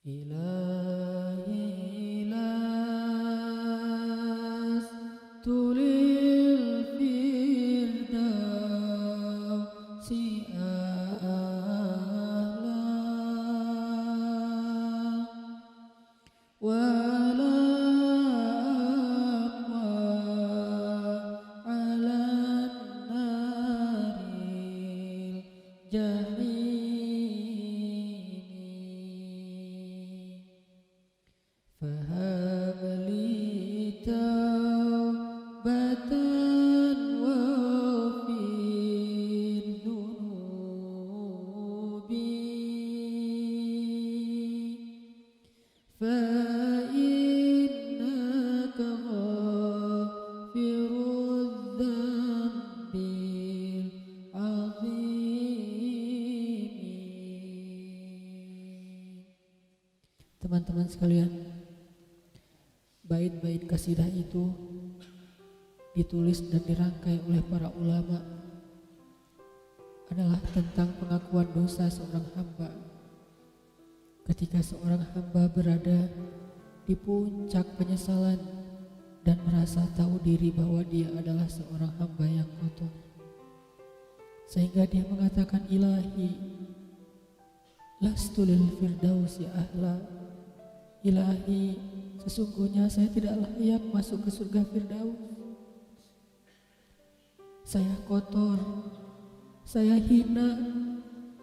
إلهي لست للفردوس أعلى ولا أقوى على النار الجحيم فهب لي توبة واغفر ذنوبي فإنك غافر الذنب العظيم. Teman-teman sekalian, bait-bait kasidah itu ditulis dan dirangkai oleh para ulama adalah tentang pengakuan dosa seorang hamba. Ketika seorang hamba berada di puncak penyesalan dan merasa tahu diri bahwa dia adalah seorang hamba yang kotor, sehingga dia mengatakan, Ilahi lastu lil firdausi ahla. Ilahi, sesungguhnya saya tidak layak masuk ke surga Firdaus. Saya kotor, saya hina,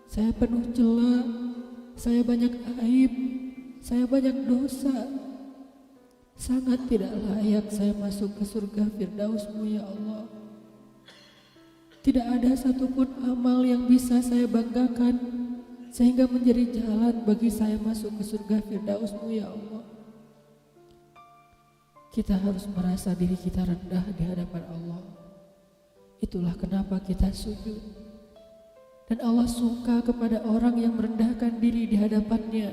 saya penuh cela, saya banyak aib, saya banyak dosa. Sangat tidak layak saya masuk ke surga Firdaus-Mu ya Allah. Tidak ada satupun amal yang bisa saya banggakan sehingga menjadi jalan bagi saya masuk ke surga Firdaus-Mu ya Allah. Kita harus merasa diri kita rendah di hadapan Allah. Itulah kenapa kita sujud. Dan Allah suka kepada orang yang merendahkan diri di hadapannya.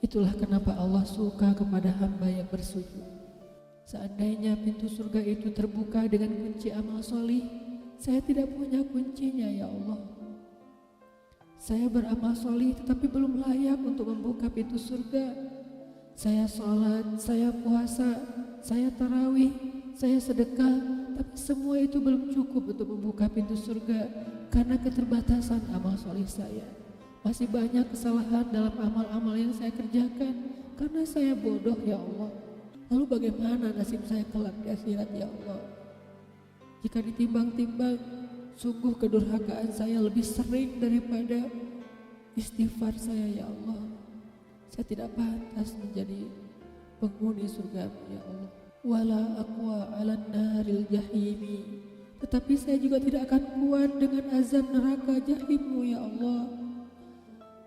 Itulah kenapa Allah suka kepada hamba yang bersujud. Seandainya pintu surga itu terbuka dengan kunci amal solih, saya tidak punya kuncinya ya Allah. Saya beramal solih tetapi belum layak untuk membuka pintu surga. Saya sholat, saya puasa, saya tarawih, saya sedekah, tapi semua itu belum cukup untuk membuka pintu surga karena keterbatasan amal solih saya. Masih banyak kesalahan dalam amal-amal yang saya kerjakan karena saya bodoh ya Allah. Lalu bagaimana nasib saya kelak di akhirat ya Allah? Jika ditimbang-timbang, sungguh kedurhakaan saya lebih sering daripada istighfar saya ya Allah. Saya tidak pantas menjadi penghuni surga ya Allah. Wala aqwa 'alan naril jahimi. Tetapi saya juga tidak akan kuat dengan azab neraka jahim-Mu ya Allah.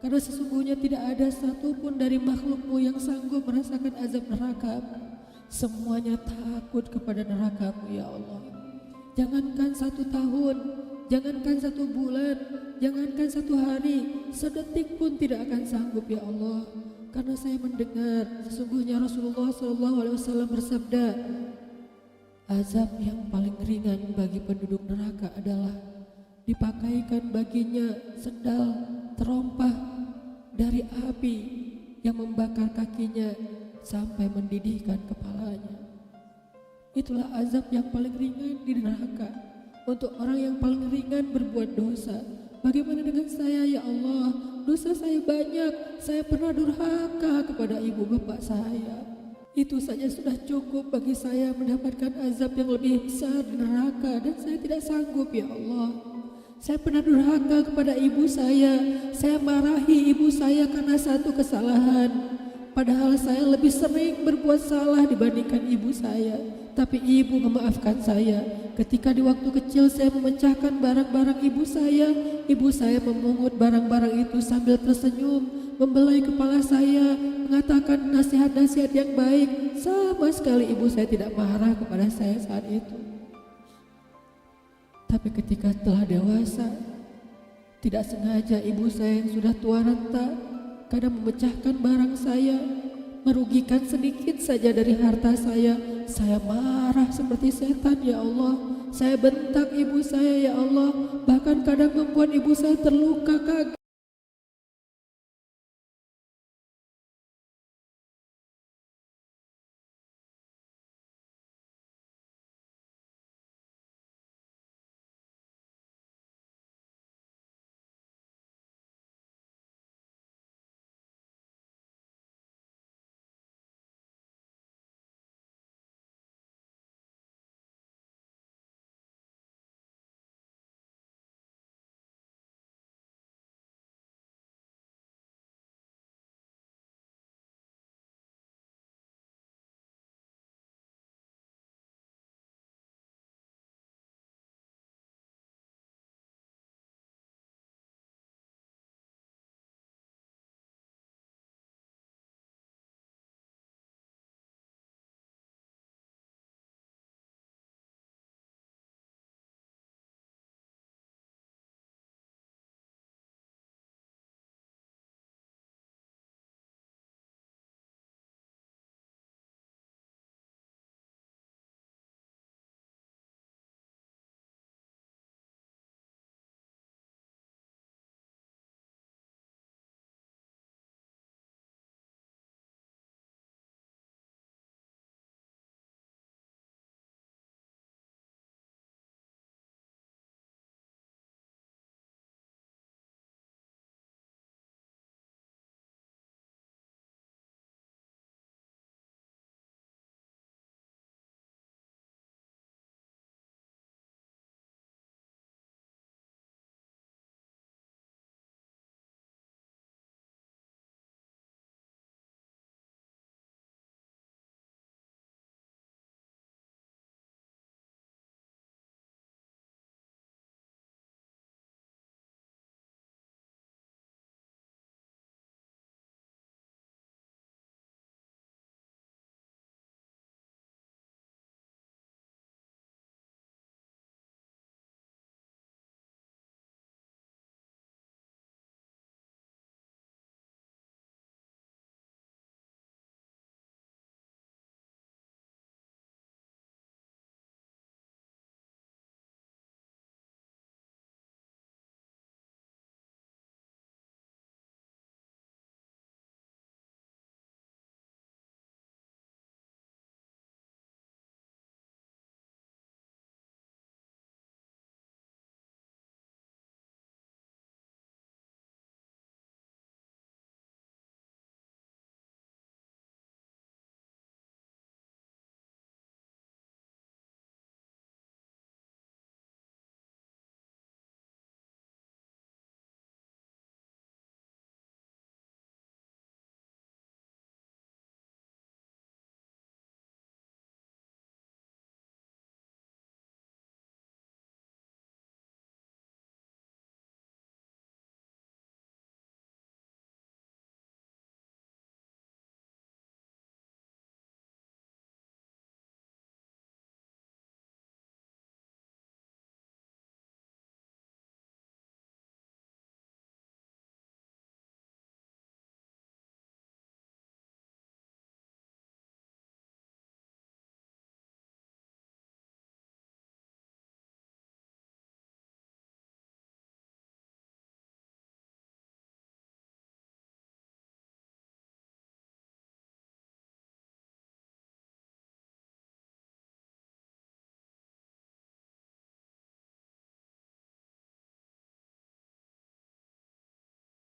Karena sesungguhnya tidak ada satupun dari makhluk-Mu yang sanggup merasakan azab neraka. Semuanya takut kepada neraka-Mu ya Allah. Jangankan 1 tahun, jangankan 1 bulan, jangankan 1 hari, sedetik pun tidak akan sanggup ya Allah. Karena saya mendengar sesungguhnya Rasulullah SAW bersabda, azab yang paling ringan bagi penduduk neraka adalah dipakaikan baginya sendal terompah dari api yang membakar kakinya sampai mendidihkan kepalanya. Itulah azab yang paling ringan di neraka untuk orang yang paling ringan berbuat dosa. Bagaimana dengan saya ya Allah? Dosa saya banyak, saya pernah durhaka kepada ibu bapak saya. Itu saja sudah cukup bagi saya mendapatkan azab yang lebih besar di neraka, dan saya tidak sanggup ya Allah. Saya pernah durhaka kepada ibu saya marahi ibu saya karena satu kesalahan. Padahal saya lebih sering berbuat salah dibandingkan ibu saya. Tapi ibu memaafkan saya. Ketika di waktu kecil saya memecahkan barang-barang ibu saya memungut barang-barang itu sambil tersenyum, membelai kepala saya, mengatakan nasihat-nasihat yang baik. Sama sekali ibu saya tidak marah kepada saya saat itu. Tapi ketika telah dewasa, tidak sengaja ibu saya yang sudah tua renta kadang memecahkan barang saya, merugikan sedikit saja dari harta saya marah seperti setan ya Allah. Saya bentak ibu saya ya Allah, bahkan kadang membuat ibu saya terluka kaget.